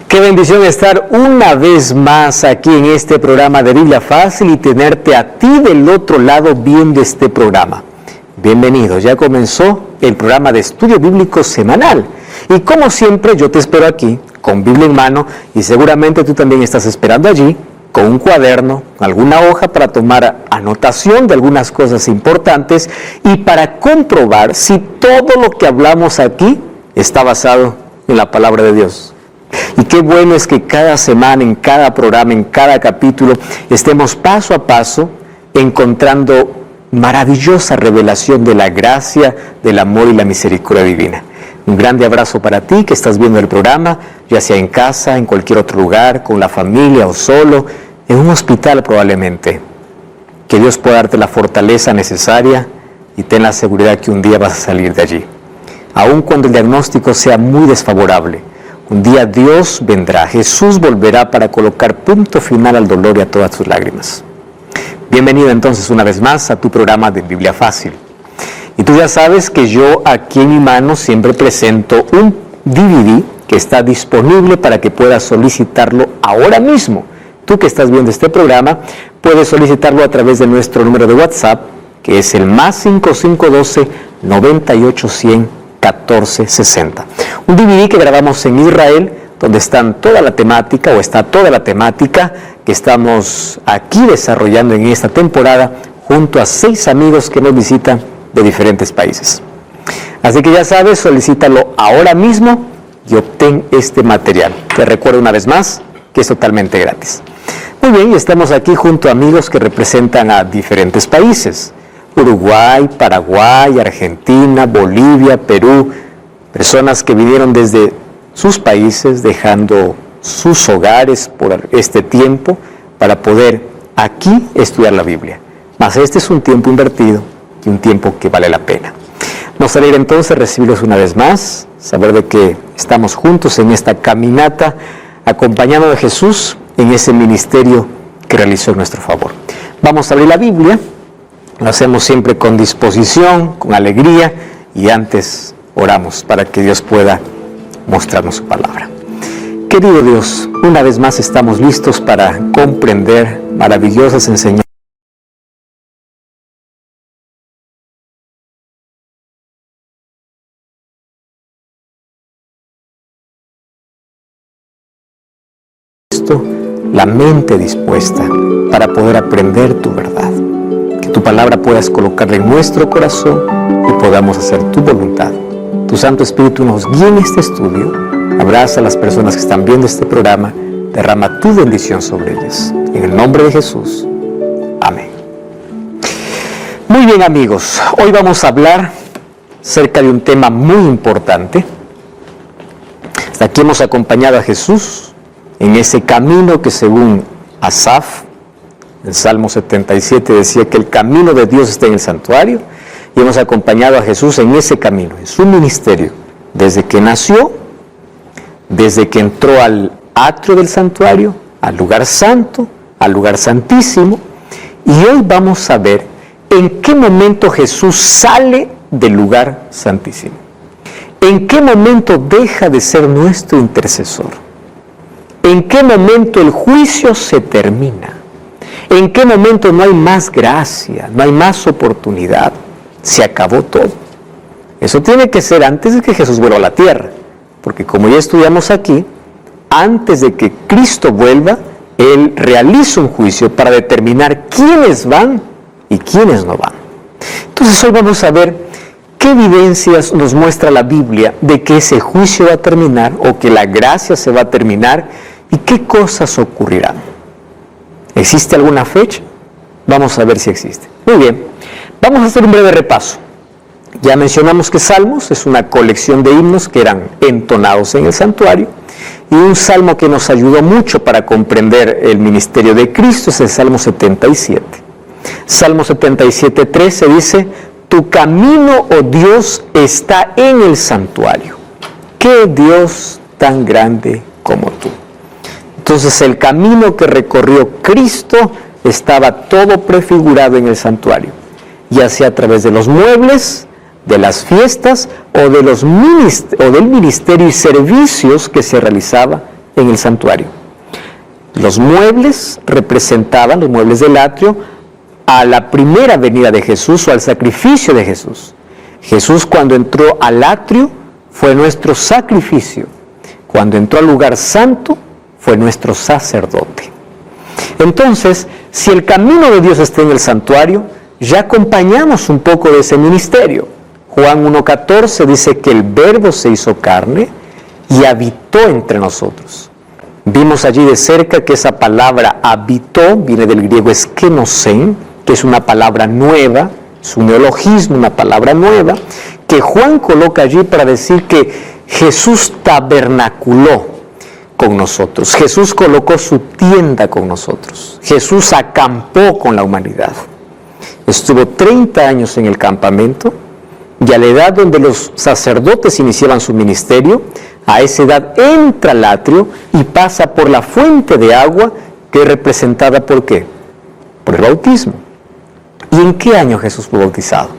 Qué bendición estar una vez más aquí en este programa de Biblia Fácil y tenerte a ti del otro lado viendo este programa. Bienvenidos, ya comenzó el programa de estudio bíblico semanal y como siempre yo te espero aquí con Biblia en mano y seguramente tú también estás esperando allí con un cuaderno, alguna hoja para tomar anotación de algunas cosas importantes y para comprobar si todo lo que hablamos aquí está basado en la palabra de Dios. Y qué bueno es que cada semana, en cada programa, en cada capítulo, estemos paso a paso encontrando maravillosa revelación de la gracia, del amor y la misericordia divina. Un grande abrazo para ti que estás viendo el programa, ya sea en casa, en cualquier otro lugar, con la familia o solo, en un hospital probablemente. Que Dios pueda darte la fortaleza necesaria y ten la seguridad que un día vas a salir de allí. Aun cuando el diagnóstico sea muy desfavorable, un día Dios vendrá, Jesús volverá para colocar punto final al dolor y a todas tus lágrimas. Bienvenido entonces una vez más a tu programa de Biblia Fácil. Y tú ya sabes que yo aquí en mi mano siempre presento un DVD que está disponible para que puedas solicitarlo ahora mismo. Tú que estás viendo este programa puedes solicitarlo a través de nuestro número de WhatsApp, que es el +5512 9810 1460. Un DVD que grabamos en Israel, donde está toda la temática que estamos aquí desarrollando en esta temporada, junto a 6 amigos que nos visitan de diferentes países. Así que ya sabes, solicítalo ahora mismo y obtén este material. Te recuerdo una vez más que es totalmente gratis. Muy bien, y estamos aquí junto a amigos que representan a diferentes países. Uruguay, Paraguay, Argentina, Bolivia, Perú, personas que vinieron desde sus países dejando sus hogares por este tiempo para poder aquí estudiar la Biblia. Mas este es un tiempo invertido y un tiempo que vale la pena. Nos alegra entonces recibirlos una vez más, saber de que estamos juntos en esta caminata acompañando a Jesús en ese ministerio que realizó en nuestro favor. Vamos a abrir la Biblia. Lo hacemos siempre con disposición, con alegría y antes oramos para que Dios pueda mostrarnos su palabra. Querido Dios, una vez más estamos listos para comprender maravillosas enseñanzas. La mente dispuesta para poder aprender tu verdad. Que tu palabra puedas colocarla en nuestro corazón y podamos hacer tu voluntad. Tu Santo Espíritu nos guíe en este estudio, abraza a las personas que están viendo este programa, derrama tu bendición sobre ellas. En el nombre de Jesús. Amén. Muy bien amigos, hoy vamos a hablar acerca de un tema muy importante. Hasta aquí hemos acompañado a Jesús en ese camino que según Asaf, el Salmo 77 decía que el camino de Dios está en el santuario, y hemos acompañado a Jesús en ese camino, en su ministerio, desde que nació, desde que entró al atrio del santuario, al lugar santo, al lugar santísimo, y hoy vamos a ver en qué momento Jesús sale del lugar santísimo, en qué momento deja de ser nuestro intercesor. ¿En qué momento el juicio se termina? ¿En qué momento no hay más gracia, no hay más oportunidad? Se acabó todo. Eso tiene que ser antes de que Jesús vuelva a la tierra, porque como ya estudiamos aquí, antes de que Cristo vuelva, Él realiza un juicio para determinar quiénes van y quiénes no van. Entonces hoy vamos a ver qué evidencias nos muestra la Biblia de que ese juicio va a terminar o que la gracia se va a terminar. ¿Y qué cosas ocurrirán? ¿Existe alguna fecha? Vamos a ver si existe. Muy bien, vamos a hacer un breve repaso. Ya mencionamos que Salmos es una colección de himnos que eran entonados en el santuario Y un salmo que nos ayudó mucho para comprender el ministerio de Cristo es el Salmo 77. Salmo 77, 13 dice: tu camino, oh Dios, está en el santuario. ¿Qué Dios tan grande como tú? Entonces el camino que recorrió Cristo estaba todo prefigurado en el santuario, ya sea a través de los muebles, de las fiestas o del ministerio y servicios que se realizaba en el santuario. Los muebles representaban, los muebles del atrio, a la primera venida de Jesús o al sacrificio de Jesús. Jesús, cuando entró al atrio, fue nuestro sacrificio. Cuando entró al lugar santo, fue nuestro sacerdote. Entonces, si el camino de Dios está en el santuario, ya acompañamos un poco de ese ministerio. Juan 1:14 dice que el Verbo se hizo carne y habitó entre nosotros. Vimos allí de cerca que esa palabra habitó viene del griego eskenosen, que es una palabra nueva, es un neologismo, una palabra nueva, que Juan coloca allí para decir que Jesús tabernaculó con nosotros. Jesús colocó su tienda con nosotros. Jesús acampó con la humanidad. Estuvo 30 años en el campamento y a la edad donde los sacerdotes iniciaban su ministerio, a esa edad entra al atrio y pasa por la fuente de agua que es representada ¿por qué? Por el bautismo. ¿Y en qué año Jesús fue bautizado?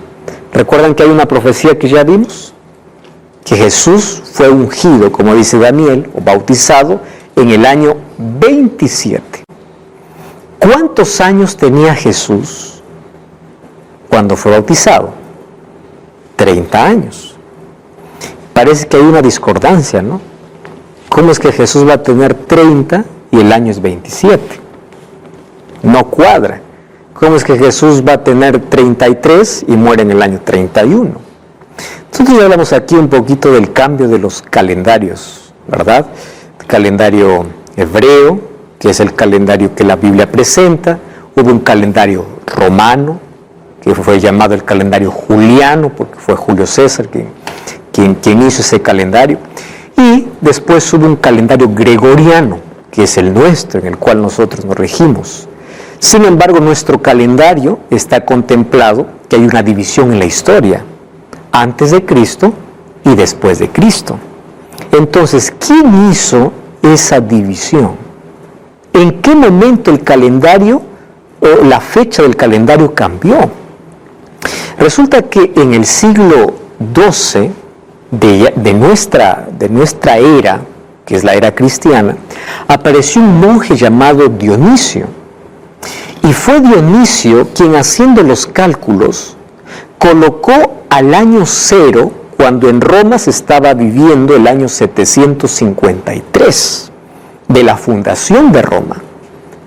¿Recuerdan que hay una profecía que ya vimos? Que Jesús fue ungido, como dice Daniel, o bautizado, en el año 27. ¿Cuántos años tenía Jesús cuando fue bautizado? 30 años. Parece que hay una discordancia, ¿no? ¿Cómo es que Jesús va a tener 30 y el año es 27? No cuadra. ¿Cómo es que Jesús va a tener 33 y muere en el año 31? Entonces ya hablamos aquí un poquito del cambio de los calendarios, ¿verdad? El calendario hebreo, que es el calendario que la Biblia presenta. Hubo un calendario romano, que fue llamado el calendario juliano, porque fue Julio César quien hizo ese calendario. Y después hubo un calendario gregoriano, que es el nuestro, en el cual nosotros nos regimos. Sin embargo, nuestro calendario está contemplado que hay una división en la historia, antes de Cristo y después de Cristo. Entonces, ¿quién hizo esa división? ¿En qué momento el calendario o la fecha del calendario cambió? Resulta que en el siglo XII de nuestra era, que es la era cristiana, apareció un monje llamado Dionisio. Y fue Dionisio quien, haciendo los cálculos, colocó al año 0, cuando en Roma se estaba viviendo el año 753 de la fundación de Roma.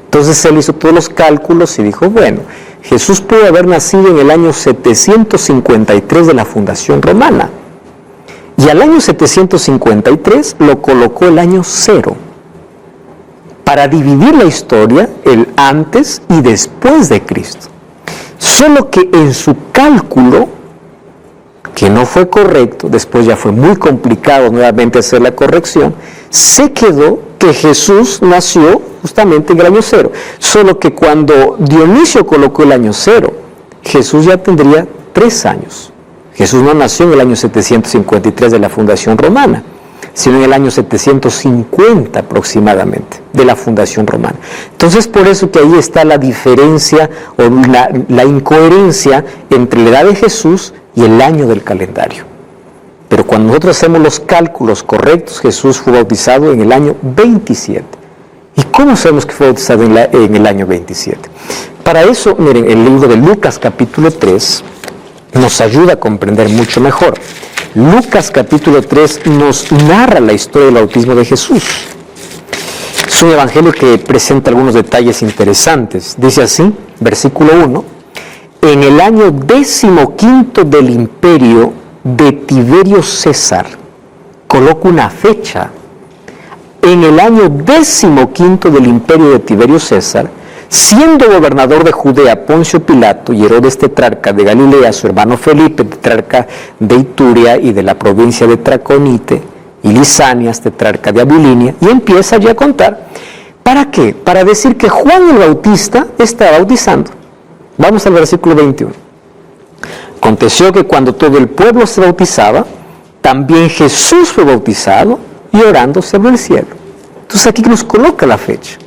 Entonces él hizo todos los cálculos y dijo, bueno, Jesús puede haber nacido en el año 753 de la fundación romana. Y al año 753 lo colocó el año 0, para dividir la historia, el antes y después de Cristo. Solo que en su cálculo, que no fue correcto, después ya fue muy complicado nuevamente hacer la corrección, se quedó que Jesús nació justamente en el año 0. Solo que cuando Dionisio colocó el año 0, Jesús ya tendría 3 años. Jesús no nació en el año 753 de la fundación romana, sino en el año 750 aproximadamente de la fundación romana. Entonces, por eso que ahí está la diferencia o la incoherencia entre la edad de Jesús y el año del calendario. Pero cuando nosotros hacemos los cálculos correctos, Jesús fue bautizado en el año 27. ¿Y cómo sabemos que fue bautizado en el año 27? Para eso, miren, el libro de Lucas capítulo 3 nos ayuda a comprender mucho mejor. Lucas capítulo 3 nos narra la historia del bautismo de Jesús. Es un evangelio que presenta algunos detalles interesantes. Dice así, versículo 1, en el año 15 del imperio de Tiberio César, coloco una fecha, en el año 15 del imperio de Tiberio César, siendo gobernador de Judea Poncio Pilato y Herodes tetrarca de Galilea, su hermano Felipe tetrarca de Iturea y de la provincia de Traconite, y Lisanias, tetrarca de Abilinia, y empieza ya a contar. ¿Para qué? Para decir que Juan el Bautista está bautizando. Vamos al versículo 21. Aconteció que cuando todo el pueblo se bautizaba, también Jesús fue bautizado y orando se abrió el cielo. Entonces aquí nos coloca la fecha.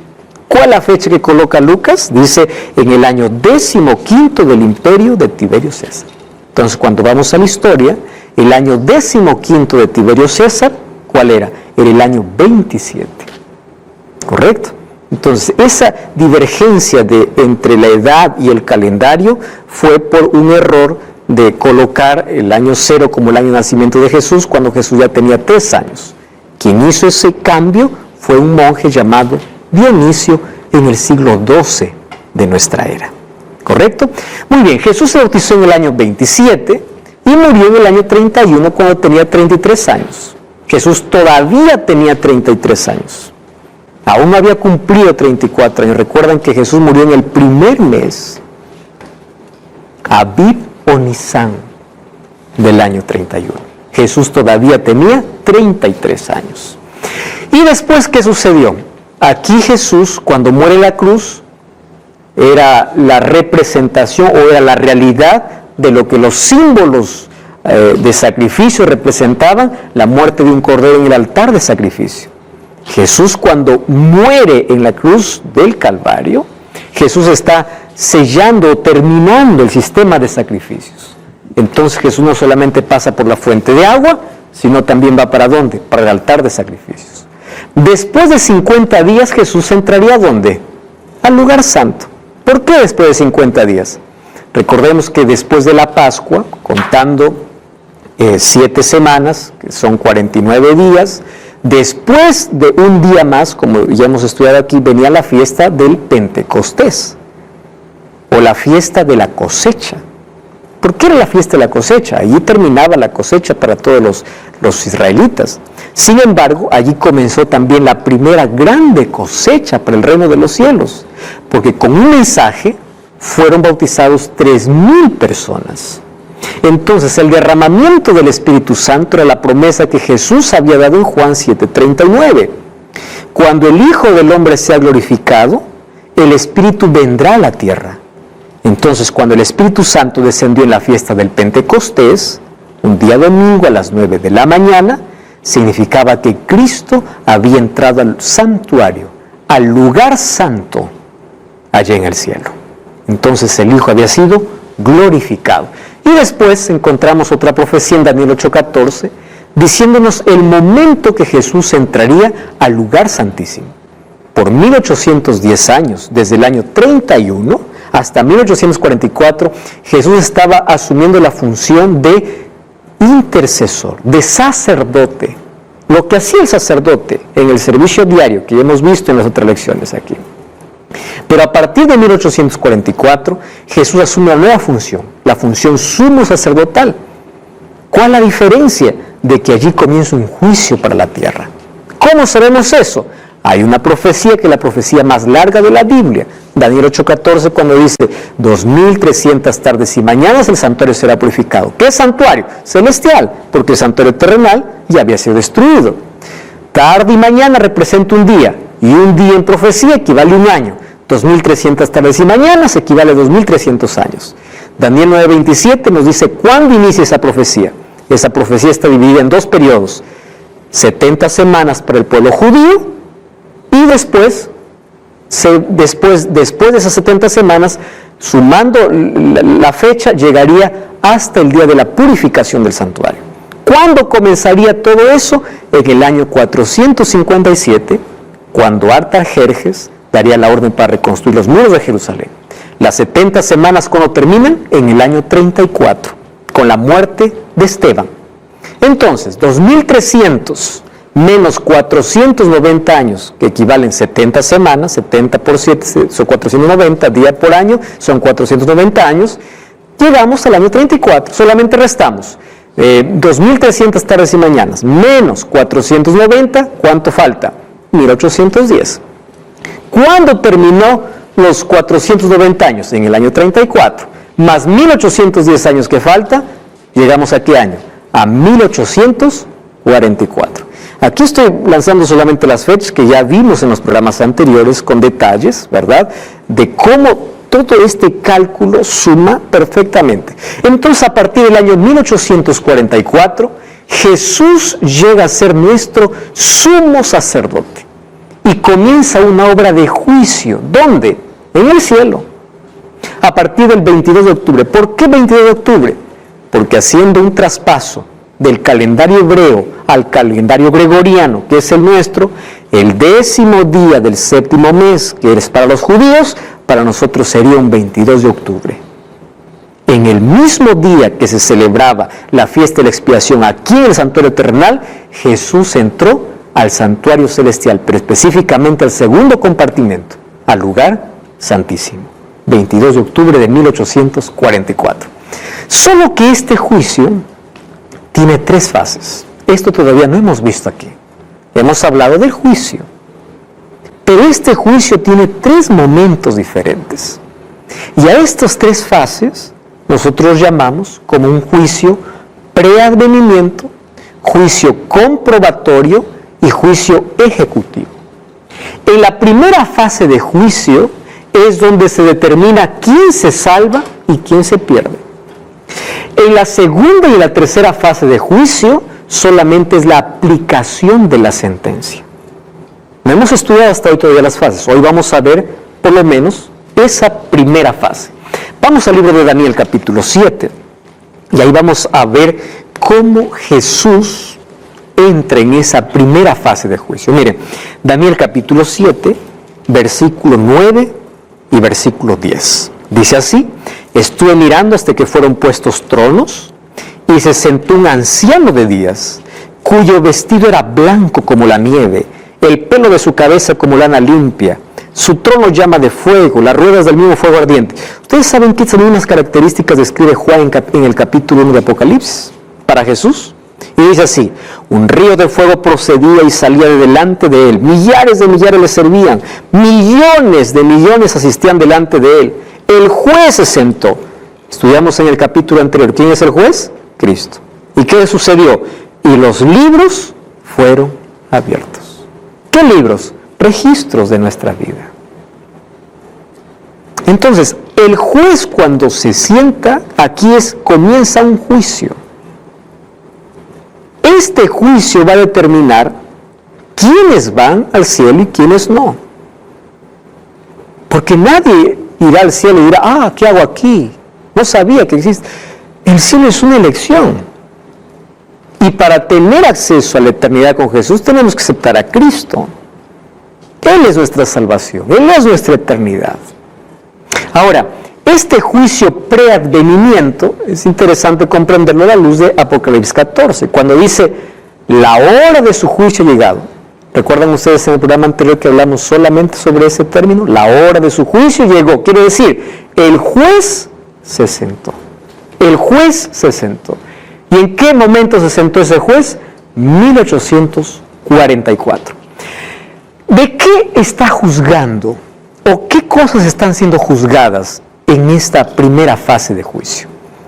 ¿Cuál es la fecha que coloca Lucas? Dice en el año 15 del imperio de Tiberio César. Entonces cuando vamos a la historia, el año 15 de Tiberio César, ¿cuál era? Era el año 27. ¿Correcto? Entonces esa divergencia entre la edad y el calendario fue por un error de colocar el año 0 como el año de nacimiento de Jesús cuando Jesús ya tenía 3 años. Quien hizo ese cambio fue un monje llamado Dionisio en el siglo XII de nuestra era. ¿Correcto? Muy bien, Jesús se bautizó en el año 27 y murió en el año 31 cuando tenía 33 años. Jesús todavía tenía 33 años. Aún no había cumplido 34 años. Recuerdan que Jesús murió en el primer mes, Abib o Nisan, del año 31. Jesús todavía tenía 33 años. ¿Y después qué sucedió? Aquí Jesús, cuando muere en la cruz, era la representación o era la realidad de lo que los símbolos de sacrificio representaban, la muerte de un cordero en el altar de sacrificio. Jesús, cuando muere en la cruz del Calvario, Jesús está sellando o terminando el sistema de sacrificios. Entonces Jesús no solamente pasa por la fuente de agua, sino también va ¿para dónde? Para el altar de sacrificios. Después de 50 días Jesús entraría ¿a dónde? Al lugar santo. ¿Por qué después de 50 días? Recordemos que después de la Pascua, contando 7 semanas, que son 49 días, después de un día más, como ya hemos estudiado aquí, venía la fiesta del Pentecostés, o la fiesta de la cosecha. ¿Por qué era la fiesta de la cosecha? Allí terminaba la cosecha para todos los israelitas. Sin embargo, allí comenzó también la primera grande cosecha para el reino de los cielos, porque con un mensaje fueron bautizados 3,000 personas. Entonces, el derramamiento del Espíritu Santo era la promesa que Jesús había dado en Juan 7:39. Cuando el Hijo del Hombre sea glorificado, el Espíritu vendrá a la tierra. Entonces, cuando el Espíritu Santo descendió en la fiesta del Pentecostés, un día domingo a las 9 de la mañana, significaba que Cristo había entrado al santuario, al lugar santo, allá en el cielo. Entonces el Hijo había sido glorificado. Y después encontramos otra profecía en Daniel 8:14, diciéndonos el momento que Jesús entraría al lugar santísimo. Por 1810 años, desde el año 31 hasta 1844, Jesús estaba asumiendo la función de intercesor, de sacerdote, lo que hacía el sacerdote en el servicio diario, que ya hemos visto en las otras lecciones aquí. Pero a partir de 1844, Jesús asume una nueva función, la función sumo sacerdotal. ¿Cuál es la diferencia? De que allí comienza un juicio para la tierra. ¿Cómo sabemos eso? Hay una profecía que es la profecía más larga de la Biblia, Daniel 8:14, cuando dice 2300 tardes y mañanas el santuario será purificado. ¿Qué es santuario? Celestial, porque el santuario terrenal ya había sido destruido. Tarde y mañana representa un día, y un día en profecía equivale a un año. 2300 tardes y mañanas equivale a 2300 años. Daniel 9:27 nos dice cuándo inicia esa profecía. Esa profecía está dividida en 2 periodos: 70 semanas para el pueblo judío, y después de esas 70 semanas, sumando la fecha, llegaría hasta el día de la purificación del santuario. ¿Cuándo comenzaría todo eso? En el año 457, cuando Artajerjes daría la orden para reconstruir los muros de Jerusalén. Las 70 semanas, ¿cuándo terminan? En el año 34, con la muerte de Esteban. Entonces, 2300 menos 490 años, que equivalen 70 semanas, 70 por 7 son 490, día por año son 490 años, llegamos al año 34, solamente restamos 2300 tardes y mañanas, menos 490, ¿cuánto falta? 1810. ¿Cuándo terminó los 490 años? En el año 34, más 1810 años que falta, llegamos a qué año? A 1844. Aquí estoy lanzando solamente las fechas que ya vimos en los programas anteriores con detalles, ¿verdad?, de cómo todo este cálculo suma perfectamente. Entonces, a partir del año 1844, Jesús llega a ser nuestro sumo sacerdote y comienza una obra de juicio. ¿Dónde? En el cielo. A partir del 22 de octubre. ¿Por qué 22 de octubre? Porque haciendo un traspaso del calendario hebreo al calendario gregoriano, que es el nuestro, el 10º día del 7º mes, que es para los judíos, para nosotros sería un 22 de octubre. En el mismo día que se celebraba la fiesta de la expiación aquí en el santuario terrenal, Jesús entró al santuario celestial, pero específicamente al segundo compartimento, al lugar santísimo. 22 de octubre de 1844. Solo que este juicio tiene 3 fases. Esto todavía no hemos visto aquí. Hemos hablado del juicio. Pero este juicio tiene 3 momentos diferentes. Y a estas 3 fases nosotros llamamos como un juicio preadvenimiento, juicio comprobatorio y juicio ejecutivo. En la primera fase de juicio es donde se determina quién se salva y quién se pierde. En la segunda y la tercera fase de juicio solamente es la aplicación de la sentencia. No hemos estudiado hasta hoy todavía las fases. Hoy vamos a ver por lo menos esa primera fase. Vamos al libro de Daniel capítulo 7 y ahí vamos a ver cómo Jesús entra en esa primera fase de juicio. Miren, Daniel capítulo 7, versículo 9 y versículo 10. Dice así: estuve mirando hasta que fueron puestos tronos y se sentó un anciano de días, cuyo vestido era blanco como la nieve, el pelo de su cabeza como lana limpia, su trono llama de fuego, las ruedas del mismo fuego ardiente. ¿Ustedes saben qué son unas características que describe Juan en el capítulo 1 de Apocalipsis para Jesús? Y dice así: un río de fuego procedía y salía de delante de él, millares de millares le servían, millones de millones asistían delante de él. El juez se sentó. Estudiamos en el capítulo anterior. ¿Quién es el juez? Cristo. ¿Y qué sucedió? Y los libros fueron abiertos. ¿Qué libros? Registros de nuestra vida. Entonces, el juez cuando se sienta, aquí comienza un juicio. Este juicio va a determinar quiénes van al cielo y quiénes no. Porque nadie irá al cielo y dirá: ¿qué hago aquí? No sabía que existe. El cielo es una elección. Y para tener acceso a la eternidad con Jesús tenemos que aceptar a Cristo. Él es nuestra salvación, Él es nuestra eternidad. Ahora, este juicio preadvenimiento es interesante comprenderlo a la luz de Apocalipsis 14, cuando dice: la hora de su juicio ha llegado. ¿Recuerdan ustedes en el programa anterior que hablamos solamente sobre ese término? La hora de su juicio llegó. Quiere decir, el juez se sentó. El juez se sentó. ¿Y en qué momento se sentó ese juez? 1844. ¿De qué está juzgando? ¿O qué cosas están siendo juzgadas en esta primera fase de juicio?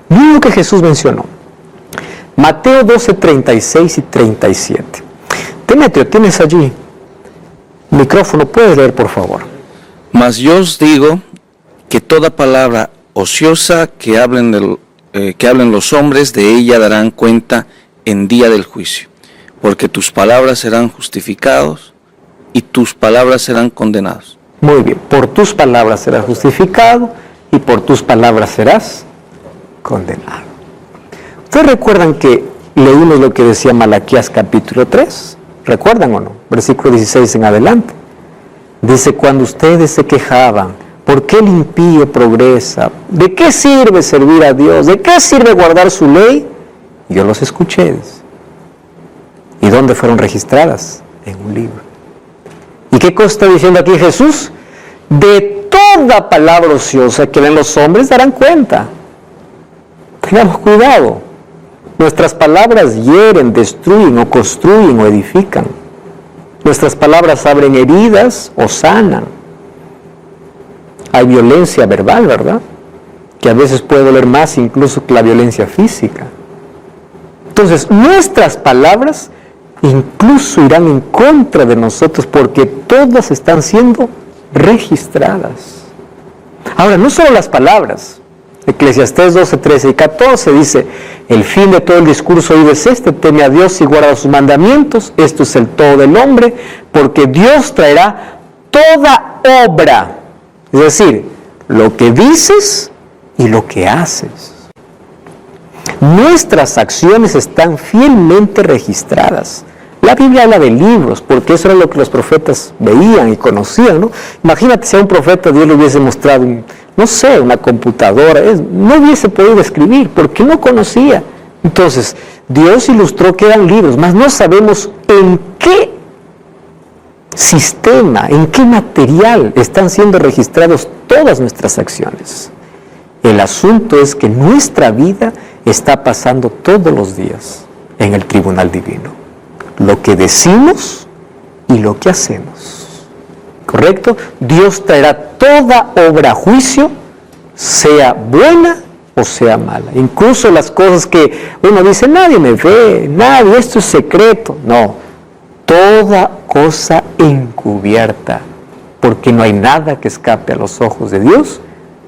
Miren lo que Jesús mencionó. Mateo 12, 36 y 37. Demetrio, ¿tienes allí micrófono? ¿Puedes leer, por favor? Mas yo os digo que toda palabra ociosa que hablen los hombres, de ella darán cuenta en día del juicio, porque tus palabras serán justificados y tus palabras serán condenados. Muy bien, por tus palabras serás justificado y por tus palabras serás condenado. ¿Ustedes recuerdan que leímos lo que decía Malaquías capítulo 3? ¿Recuerdan o no? Versículo 16 en adelante. Dice: cuando ustedes se quejaban, ¿por qué el impío progresa? ¿De qué sirve servir a Dios? ¿De qué sirve guardar su ley? Yo los escuché. ¿Y dónde fueron registradas? En un libro. ¿Y qué cosa está diciendo aquí Jesús? De toda palabra ociosa que ven los hombres darán cuenta. Tengamos cuidado. Nuestras palabras hieren, destruyen o construyen o edifican. Nuestras palabras abren heridas o sanan. Hay violencia verbal, ¿verdad? Que a veces puede doler más incluso que la violencia física. Entonces, nuestras palabras incluso irán en contra de nosotros porque todas están siendo registradas. Ahora, no solo las palabras. Eclesiastés 12, 13 y 14 dice: el fin de todo el discurso oído es este, teme a Dios y guarda sus mandamientos, esto es el todo del hombre, porque Dios traerá toda obra, es decir, lo que dices y lo que haces. Nuestras acciones están fielmente registradas. La Biblia habla de libros, porque eso era lo que los profetas veían y conocían, ¿no? Imagínate si a un profeta Dios le hubiese mostrado, una computadora, no hubiese podido escribir, porque no conocía. Entonces, Dios ilustró que eran libros, mas no sabemos en qué sistema, en qué material están siendo registradas todas nuestras acciones. El asunto es que nuestra vida está pasando todos los días en el tribunal divino. Lo que decimos y lo que hacemos. ¿Correcto? Dios traerá toda obra a juicio, sea buena o sea mala. Incluso las cosas que uno dice, nadie me ve, nadie, esto es secreto. No, toda cosa encubierta, porque no hay nada que escape a los ojos de Dios,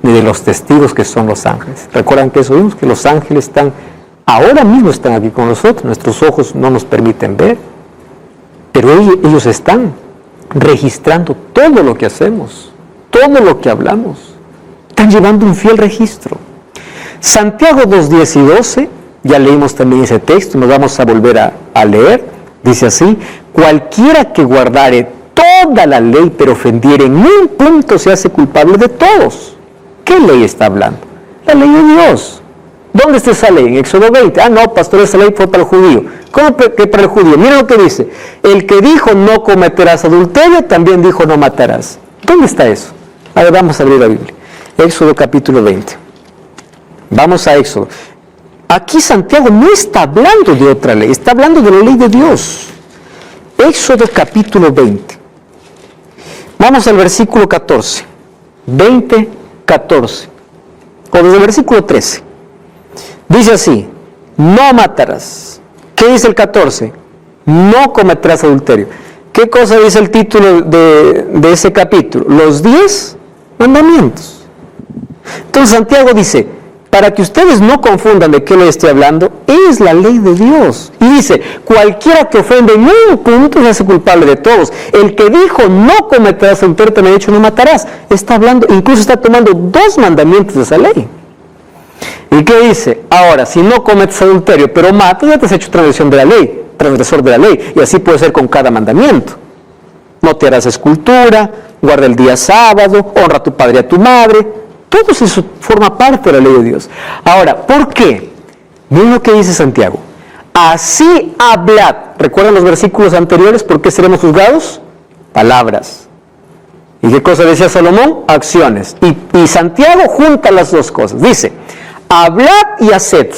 ni de los testigos que son los ángeles. ¿Recuerdan que eso vimos? Que los ángeles ahora mismo están aquí con nosotros, nuestros ojos no nos permiten ver, pero ellos están registrando todo lo que hacemos, todo lo que hablamos, están llevando un fiel registro. Santiago 2, 10 y 12, ya leímos también ese texto, nos vamos a volver a leer, dice así: cualquiera que guardare toda la ley pero ofendiere en un punto se hace culpable de todos. ¿Qué ley está hablando? La ley de Dios. ¿Dónde está esa ley? En Éxodo 20. No, pastor, esa ley fue para el judío. ¿Cómo que para el judío? Mira lo que dice. El que dijo no cometerás adulterio, también dijo no matarás. ¿Dónde está eso? A ver, vamos a abrir la Biblia. Éxodo capítulo 20. Vamos a Éxodo. Aquí Santiago no está hablando de otra ley, está hablando de la ley de Dios. Éxodo capítulo 20. Vamos al versículo 14. 20, 14. O desde el versículo 13. Dice así: no matarás. ¿Qué dice el 14? No cometerás adulterio. ¿Qué cosa dice el título de ese capítulo? Los 10 mandamientos. Entonces Santiago dice, para que ustedes no confundan de qué ley estoy hablando, es la ley de Dios. Y dice, cualquiera que ofende en un punto se hace culpable de todos. El que dijo no cometerás adulterio también ha dicho no matarás. Está hablando, incluso está tomando 2 mandamientos de esa ley. ¿Y qué dice? Ahora, si no cometes adulterio, pero matas, ya te has hecho transgresor de la ley, y así puede ser con cada mandamiento. No te harás escultura, guarda el día sábado, honra a tu padre y a tu madre. Todo eso forma parte de la ley de Dios. Ahora, ¿por qué? Miren lo que dice Santiago. Así hablad. ¿Recuerdan los versículos anteriores? ¿Por qué seremos juzgados? Palabras. ¿Y qué cosa decía Salomón? Acciones. Y Santiago junta las dos cosas. Dice, hablad y haced,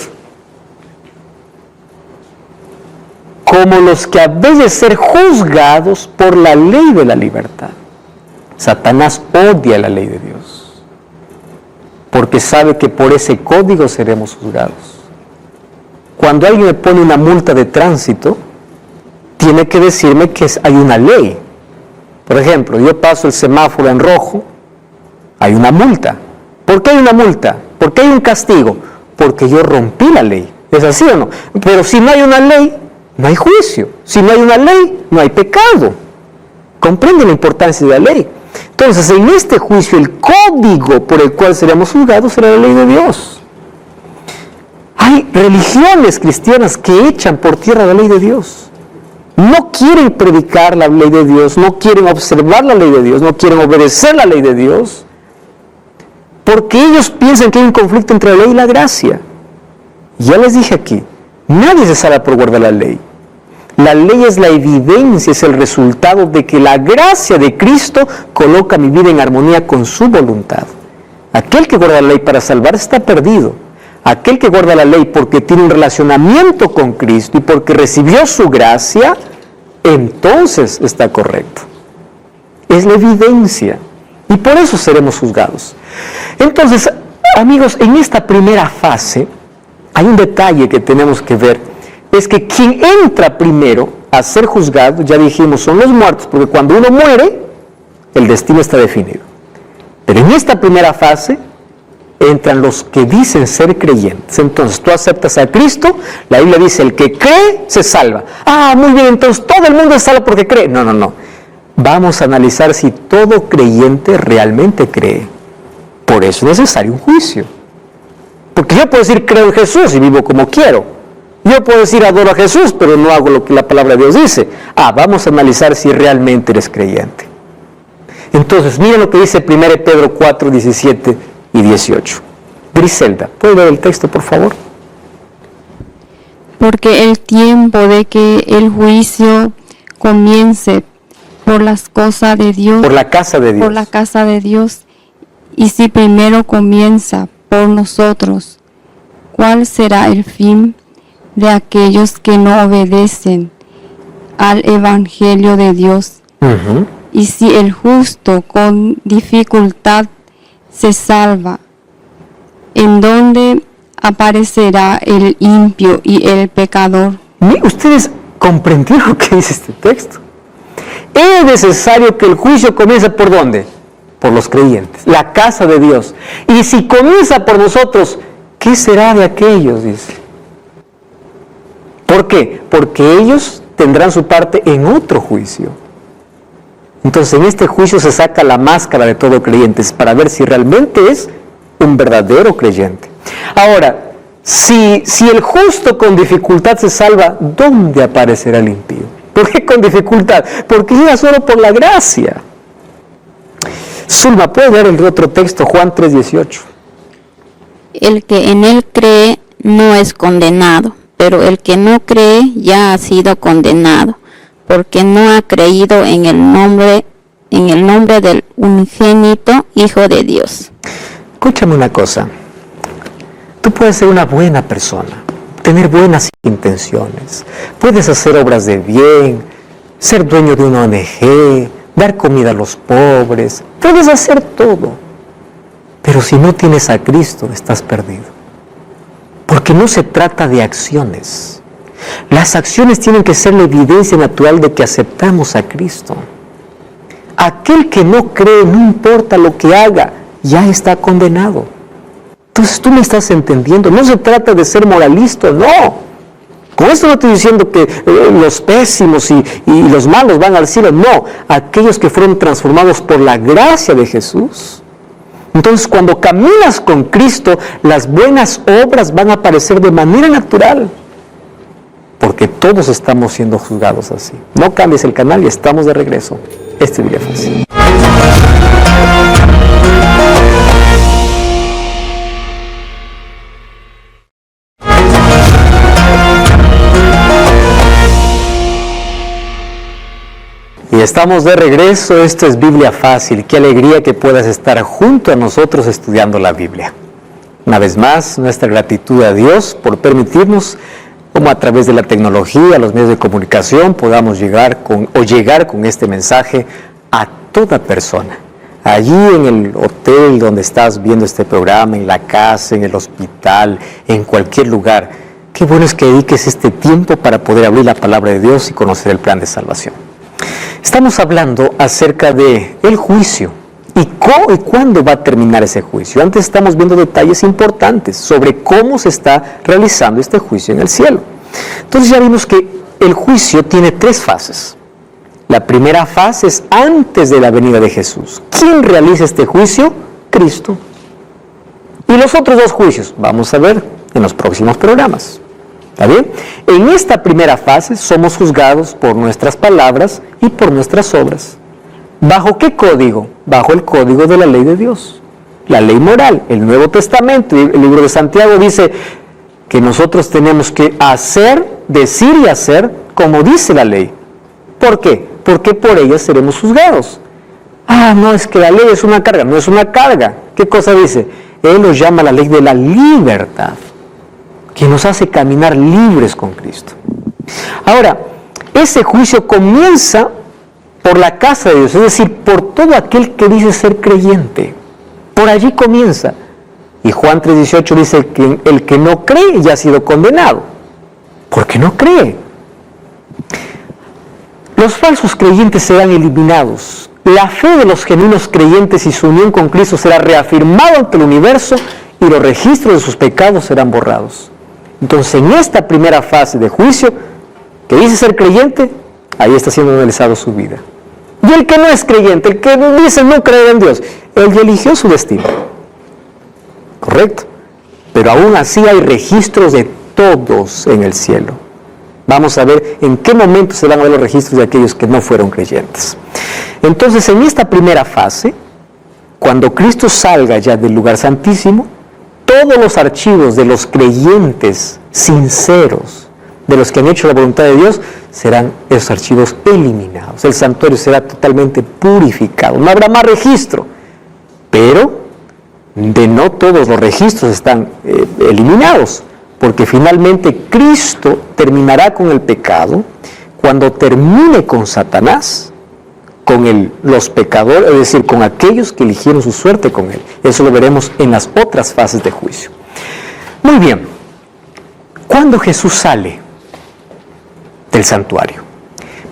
como los que habéis de ser juzgados por la ley de la libertad. Satanás odia la ley de Dios, porque sabe que por ese código seremos juzgados. Cuando alguien me pone una multa de tránsito, tiene que decirme que hay una ley. Por ejemplo, yo paso el semáforo en rojo, hay una multa. ¿Por qué hay una multa? ¿Por qué hay un castigo? Porque yo rompí la ley. ¿Es así o no? Pero si no hay una ley, no hay juicio. Si no hay una ley, no hay pecado. ¿Comprenden la importancia de la ley? Entonces, en este juicio, el código por el cual seremos juzgados será la ley de Dios. Hay religiones cristianas que echan por tierra la ley de Dios. No quieren predicar la ley de Dios, no quieren observar la ley de Dios, no quieren obedecer la ley de Dios, porque ellos piensan que hay un conflicto entre la ley y la gracia. Ya les dije aquí, nadie se salva por guardar la ley. La ley es la evidencia, es el resultado de que la gracia de Cristo coloca mi vida en armonía con su voluntad. Aquel que guarda la ley para salvarse está perdido. Aquel que guarda la ley porque tiene un relacionamiento con Cristo y porque recibió su gracia, entonces está correcto. Es la evidencia. Y por eso seremos juzgados. Entonces, amigos, en esta primera fase hay un detalle que tenemos que ver. es que quien entra primero a ser juzgado, ya dijimos, son los muertos, porque cuando uno muere, el destino está definido. Pero en esta primera fase entran los que dicen ser creyentes. Entonces tú aceptas a Cristo, la Biblia dice, el que cree se salva. Ah, muy bien, entonces todo el mundo es salvo porque cree. No, no, no. Vamos a analizar si todo creyente realmente cree. Por eso es necesario un juicio. Porque yo puedo decir creo en Jesús y vivo como quiero. Yo puedo decir adoro a Jesús, pero no hago lo que la palabra de Dios dice. Ah, vamos a analizar si realmente eres creyente. Entonces, miren lo que dice 1 Pedro 4, 17 y 18. Griselda, ¿puede ver el texto, por favor? Porque el tiempo de que el juicio comience por las cosas de Dios, por la casa de Dios. Por la casa de Dios, y si primero comienza por nosotros, ¿cuál será el fin de aquellos que no obedecen al Evangelio de Dios? Uh-huh. Y si el justo con dificultad se salva, ¿en dónde aparecerá el impío y el pecador? ¿Ustedes comprendieron lo que dice este texto? Es necesario que el juicio comience ¿por dónde? Por los creyentes, la casa de Dios. Y si comienza por nosotros, ¿qué será de aquellos? Dice. ¿Por qué? Porque ellos tendrán su parte en otro juicio. Entonces, en este juicio se saca la máscara de todo creyente para ver si realmente es un verdadero creyente. Ahora, si el justo con dificultad se salva, ¿dónde aparecerá el impío? ¿Por qué con dificultad? Porque llega solo por la gracia. Zulma, ¿puede ver el otro texto, Juan 3:18? El que en él cree no es condenado, pero el que no cree ya ha sido condenado, porque no ha creído en el nombre del unigénito Hijo de Dios. Escúchame una cosa. Tú puedes ser una buena persona, tener buenas intenciones, puedes hacer obras de bien, ser dueño de una ONG, dar comida a los pobres, puedes hacer todo. Pero si no tienes a Cristo, estás perdido. Porque no se trata de acciones. Las acciones tienen que ser la evidencia natural de que aceptamos a Cristo. Aquel que no cree, no importa lo que haga, ya está condenado. Entonces tú me estás entendiendo, no se trata de ser moralista, no. Con esto no estoy diciendo que los pésimos y los malos van al cielo, no. Aquellos que fueron transformados por la gracia de Jesús. Entonces cuando caminas con Cristo, las buenas obras van a aparecer de manera natural. Porque todos estamos siendo juzgados así. No cambies el canal y estamos de regreso. Este Biblia Fácil. Y estamos de regreso. Esto es Biblia Fácil. Qué alegría que puedas estar junto a nosotros estudiando la Biblia. Una vez más, nuestra gratitud a Dios por permitirnos, como a través de la tecnología, los medios de comunicación, podamos llegar con este mensaje a toda persona. Allí en el hotel donde estás viendo este programa, en la casa, en el hospital, en cualquier lugar. Qué bueno es que dediques este tiempo para poder abrir la palabra de Dios y conocer el plan de salvación. Estamos hablando acerca del juicio y cuándo va a terminar ese juicio. Antes estamos viendo detalles importantes sobre cómo se está realizando este juicio en el cielo. Entonces ya vimos que el juicio tiene 3 fases. La primera fase es antes de la venida de Jesús. ¿Quién realiza este juicio? Cristo. Y los otros 2 juicios vamos a ver en los próximos programas. ¿Está bien? En esta primera fase somos juzgados por nuestras palabras y por nuestras obras. ¿Bajo qué código? Bajo el código de la ley de Dios. La ley moral. El Nuevo Testamento, el libro de Santiago dice que nosotros tenemos que hacer, decir y hacer como dice la ley. ¿Por qué? Porque por ella seremos juzgados. Ah, no, es que la ley es una carga. No es una carga. ¿Qué cosa dice? Él nos llama la ley de la libertad, que nos hace caminar libres con Cristo. Ahora, ese juicio comienza por la casa de Dios, es decir, por todo aquel que dice ser creyente. Por allí comienza. Y Juan 3:18 dice que el que no cree ya ha sido condenado. Porque no cree. Los falsos creyentes serán eliminados. La fe de los genuinos creyentes y su unión con Cristo será reafirmado ante el universo y los registros de sus pecados serán borrados. Entonces, en esta primera fase de juicio, que dice ser creyente, ahí está siendo analizado su vida. Y el que no es creyente, el que dice no creer en Dios, él ya eligió su destino. ¿Correcto? Pero aún así hay registros de todos en el cielo. Vamos a ver en qué momento se van a ver los registros de aquellos que no fueron creyentes. Entonces, en esta primera fase, cuando Cristo salga ya del lugar santísimo, todos los archivos de los creyentes sinceros, de los que han hecho la voluntad de Dios, serán esos archivos eliminados. El santuario será totalmente purificado. No habrá más registro, pero de no todos los registros están eliminados, porque finalmente Cristo terminará con el pecado cuando termine con Satanás, con los pecadores, es decir, con aquellos que eligieron su suerte con él. Eso lo veremos en las otras fases de juicio. Muy bien, ¿cuándo Jesús sale del santuario?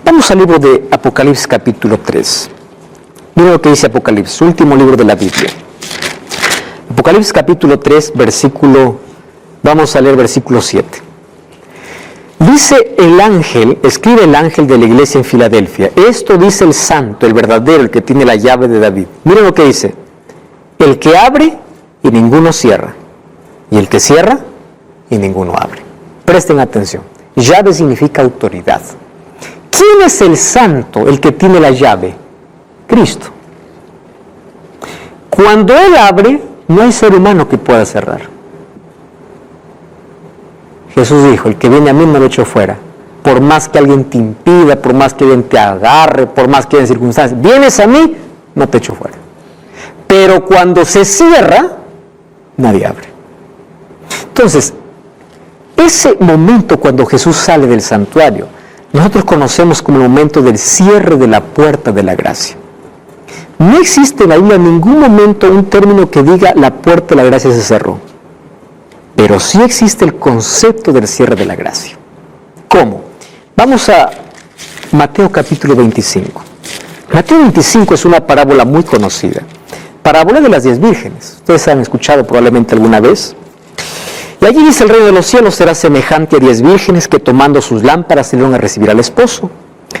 Vamos al libro de Apocalipsis capítulo 3. Miren lo que dice Apocalipsis, último libro de la Biblia. Apocalipsis capítulo 3, vamos a leer versículo 7. Dice el ángel, escribe el ángel de la iglesia en Filadelfia, esto dice el santo, el verdadero, el que tiene la llave de David. Miren lo que dice, el que abre y ninguno cierra, y el que cierra y ninguno abre. Presten atención, llave significa autoridad. ¿Quién es el santo, el que tiene la llave? Cristo. Cuando Él abre, no hay ser humano que pueda cerrar. Jesús dijo, el que viene a mí no lo echo fuera. Por más que alguien te impida, por más que alguien te agarre, por más que haya circunstancias, vienes a mí, no te echo fuera. Pero cuando se cierra, nadie abre. Entonces, ese momento cuando Jesús sale del santuario, nosotros conocemos como el momento del cierre de la puerta de la gracia. No existe en la Biblia en ningún momento un término que diga la puerta de la gracia se cerró. Pero sí existe el concepto del cierre de la gracia. ¿Cómo? Vamos a Mateo capítulo 25. Mateo 25 es una parábola muy conocida. Parábola de las 10 vírgenes. Ustedes han escuchado probablemente alguna vez. Y allí dice, el reino de los cielos será semejante a 10 vírgenes que tomando sus lámparas salieron a recibir al esposo.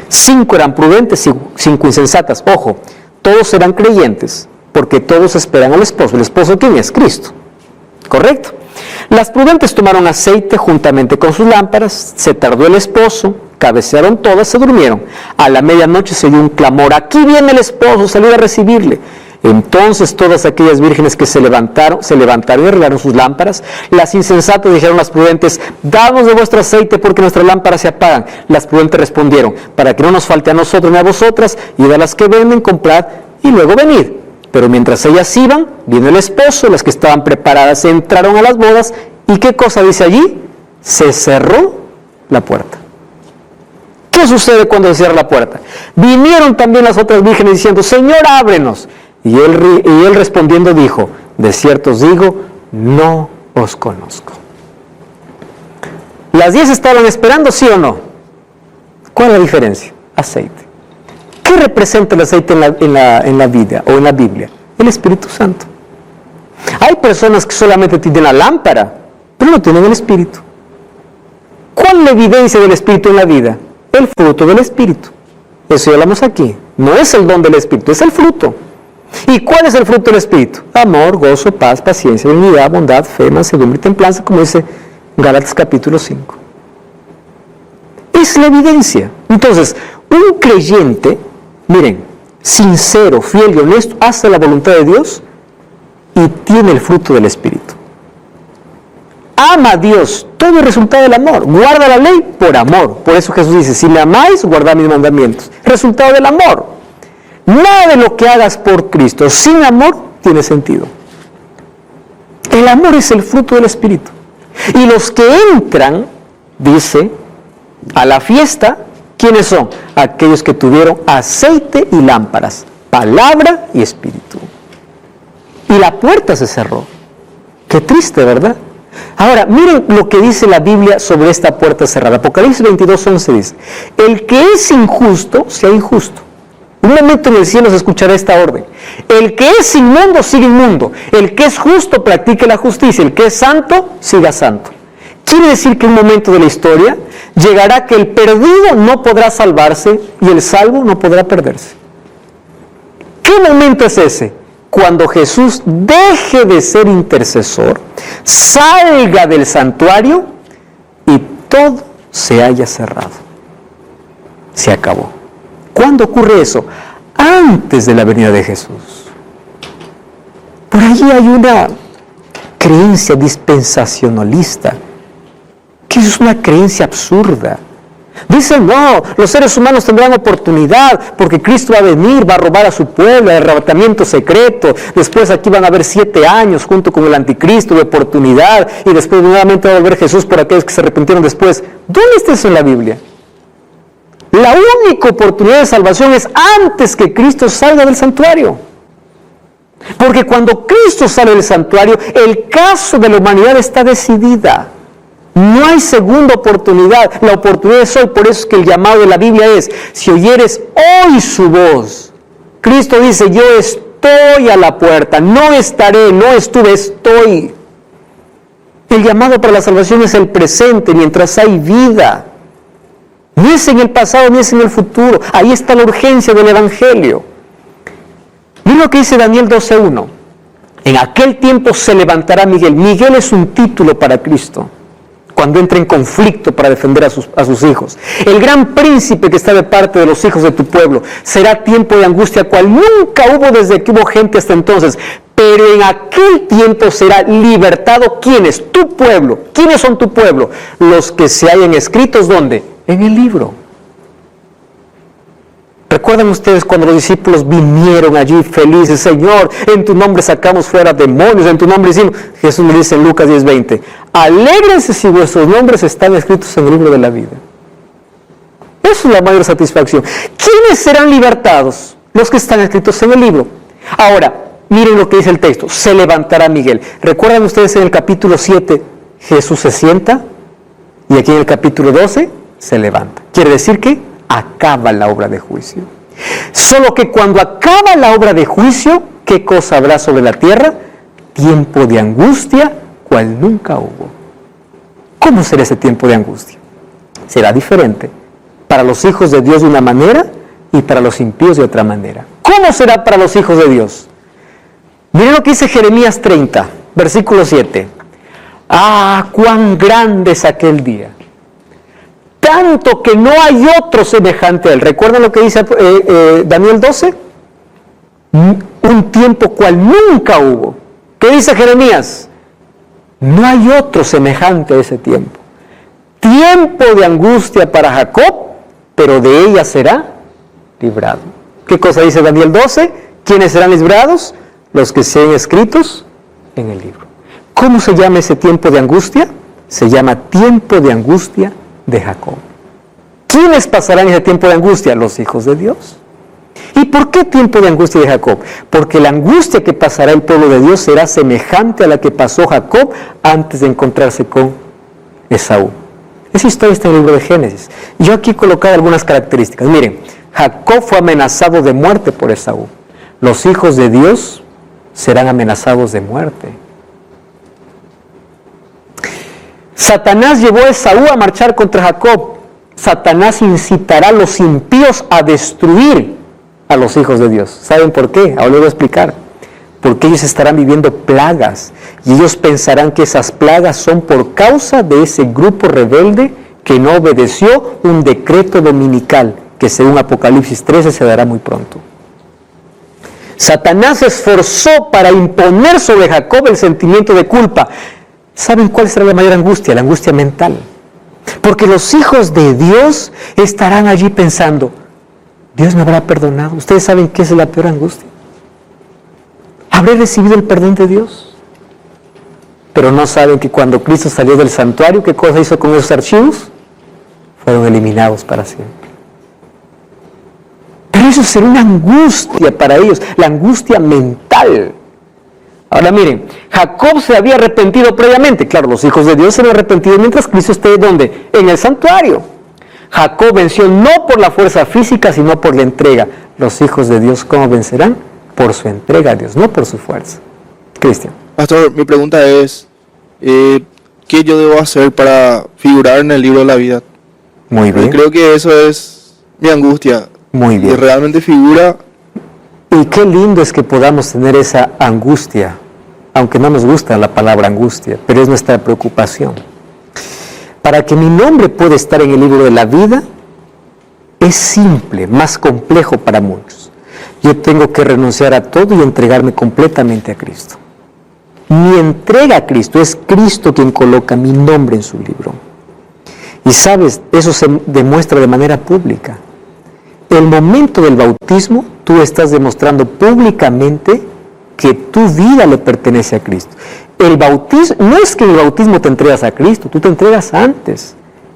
5 eran prudentes y 5 insensatas. Ojo, todos eran creyentes, porque todos esperan al esposo. ¿El esposo quién es? Cristo. ¿Correcto? Las prudentes tomaron aceite juntamente con sus lámparas, se tardó el esposo, cabecearon todas, se durmieron. A la medianoche se oyó un clamor, aquí viene el esposo, salid a recibirle. Entonces todas aquellas vírgenes que se levantaron y arreglaron sus lámparas. Las insensatas dijeron a las prudentes, danos de vuestro aceite porque nuestras lámparas se apagan. Las prudentes respondieron, para que no nos falte a nosotros ni a vosotras, id a las que venden, comprad y luego venid. Pero mientras ellas iban, vino el esposo, las que estaban preparadas entraron a las bodas, ¿y qué cosa dice allí? Se cerró la puerta. ¿Qué sucede cuando se cierra la puerta? Vinieron también las otras vírgenes diciendo, Señor, ábrenos. Y él respondiendo dijo, de cierto os digo, no os conozco. ¿Las 10 estaban esperando, sí o no? ¿Cuál es la diferencia? Aceite. ¿Qué representa el aceite en la vida o en la Biblia? El Espíritu Santo. Hay personas que solamente tienen la lámpara, pero no tienen el Espíritu. ¿Cuál es la evidencia del Espíritu en la vida? El fruto del Espíritu. Eso ya hablamos aquí. No es el don del Espíritu, es el fruto. ¿Y cuál es el fruto del Espíritu? Amor, gozo, paz, paciencia, benignidad, bondad, fe, mansedumbre y templanza, como dice Gálatas capítulo 5. Es la evidencia. Entonces, un creyente, miren, sincero, fiel y honesto, hace la voluntad de Dios y tiene el fruto del Espíritu. Ama a Dios, todo el resultado del amor. Guarda la ley por amor. Por eso Jesús dice, si me amáis, guardad mis mandamientos. Resultado del amor. Nada de lo que hagas por Cristo sin amor tiene sentido. El amor es el fruto del Espíritu. Y los que entran, dice, a la fiesta, ¿quiénes son? Aquellos que tuvieron aceite y lámparas, palabra y espíritu. Y la puerta se cerró. Qué triste, ¿verdad? Ahora, miren lo que dice la Biblia sobre esta puerta cerrada. Apocalipsis 22:11 dice, el que es injusto, sea injusto. Un momento en el cielo se escuchará esta orden. El que es inmundo, siga inmundo. El que es justo, practique la justicia. El que es santo, siga santo. Quiere decir que en un momento de la historia llegará que el perdido no podrá salvarse y el salvo no podrá perderse. ¿Qué momento es ese? Cuando Jesús deje de ser intercesor, salga del santuario y todo se haya cerrado. Se acabó. ¿Cuándo ocurre eso? Antes de la venida de Jesús. Por allí hay una creencia dispensacionalista, que es una creencia absurda. Dicen, no, los seres humanos tendrán oportunidad porque Cristo va a venir, va a robar a su pueblo, el arrebatamiento secreto. Después aquí van a haber 7 años junto con el anticristo de oportunidad y después nuevamente va a volver Jesús por aquellos que se arrepintieron después. ¿Dónde está eso en la Biblia? La única oportunidad de salvación es antes que Cristo salga del santuario. Porque cuando Cristo sale del santuario, el caso de la humanidad está decidida. No hay segunda oportunidad. La oportunidad es hoy. Por eso es que el llamado de la Biblia es, si oyeres hoy su voz. Cristo dice, yo estoy a la puerta. No estaré, no estuve, estoy. El llamado para la salvación es el presente, mientras hay vida. Ni es en el pasado, ni es en el futuro. Ahí está la urgencia del Evangelio. Miren lo que dice Daniel 12:1. En aquel tiempo se levantará Miguel. Miguel es un título para Cristo, cuando entra en conflicto para defender a sus hijos. El gran príncipe que está de parte de los hijos de tu pueblo. Será tiempo de angustia cual nunca hubo desde que hubo gente hasta entonces. Pero en aquel tiempo será libertado. ¿Quiénes? Tu pueblo. ¿Quiénes son tu pueblo? Los que se hayan escritos, ¿dónde? En el libro. ¿Recuerdan ustedes cuando los discípulos vinieron allí felices? Señor, en tu nombre sacamos fuera demonios, en tu nombre hicimos. Jesús le dice en Lucas 10:20, alégrense si vuestros nombres están escritos en el libro de la vida. Eso es la mayor satisfacción. ¿Quiénes serán libertados? Los que están escritos en el libro. Ahora, miren lo que dice el texto. Se levantará Miguel. ¿Recuerdan ustedes en el capítulo 7, Jesús se sienta? Y aquí en el capítulo 12, se levanta. Quiere decir que acaba la obra de juicio. Solo que cuando acaba la obra de juicio, ¿qué cosa habrá sobre la tierra? Tiempo de angustia, cual nunca hubo. ¿Cómo será ese tiempo de angustia? Será diferente. Para los hijos de Dios de una manera y para los impíos de otra manera. ¿Cómo será para los hijos de Dios? Miren lo que dice Jeremías 30, versículo 7. ¡Ah, cuán grande es aquel día! Tanto que no hay otro semejante a él. ¿Recuerdan lo que dice Daniel 12? Un tiempo cual nunca hubo. ¿Qué dice Jeremías? No hay otro semejante a ese tiempo. Tiempo de angustia para Jacob, pero de ella será librado. ¿Qué cosa dice Daniel 12? ¿Quiénes serán librados? Los que sean escritos en el libro. ¿Cómo se llama ese tiempo de angustia? Se llama tiempo de angustia de Jacob. ¿Quiénes pasarán ese tiempo de angustia? Los hijos de Dios. ¿Y por qué tiempo de angustia de Jacob? Porque la angustia que pasará el pueblo de Dios será semejante a la que pasó Jacob antes de encontrarse con Esaú. Esa historia está en el libro de Génesis. Yo aquí he colocado algunas características. Miren, Jacob fue amenazado de muerte por Esaú. Los hijos de Dios serán amenazados de muerte. Satanás llevó a Esaú a marchar contra Jacob. Satanás incitará a los impíos a destruir a los hijos de Dios. ¿Saben por qué? Ahora les voy a explicar. Porque ellos estarán viviendo plagas y ellos pensarán que esas plagas son por causa de ese grupo rebelde que no obedeció un decreto dominical que según Apocalipsis 13 se dará muy pronto. Satanás se esforzó para imponer sobre Jacob el sentimiento de culpa. ¿Saben cuál será la mayor angustia? La angustia mental. Porque los hijos de Dios estarán allí pensando, Dios me habrá perdonado. ¿Ustedes saben qué es la peor angustia? ¿Habré recibido el perdón de Dios? Pero no saben que cuando Cristo salió del santuario, ¿qué cosa hizo con esos archivos? Fueron eliminados para siempre. Pero eso será una angustia para ellos, la angustia mental. Ahora miren, Jacob se había arrepentido previamente. Claro, los hijos de Dios se han arrepentido mientras Cristo esté ¿dónde? En el santuario. Jacob venció no por la fuerza física, sino por la entrega. Los hijos de Dios, ¿cómo vencerán? Por su entrega a Dios, no por su fuerza. Cristian. Pastor, mi pregunta es, ¿qué yo debo hacer para figurar en el libro de la vida? Muy bien. Creo que eso es mi angustia. Muy bien. Que realmente figura. Y qué lindo es que podamos tener esa angustia, aunque no nos gusta la palabra angustia, pero es nuestra preocupación. Para que mi nombre pueda estar en el libro de la vida, es simple, más complejo para muchos. Yo tengo que renunciar a todo y entregarme completamente a Cristo. Mi entrega a Cristo, es Cristo quien coloca mi nombre en su libro. Y sabes, eso se demuestra de manera pública. El momento del bautismo, tú estás demostrando públicamente que tu vida le pertenece a Cristo. El bautismo, no es que en el bautismo te entregas a Cristo, tú te entregas antes,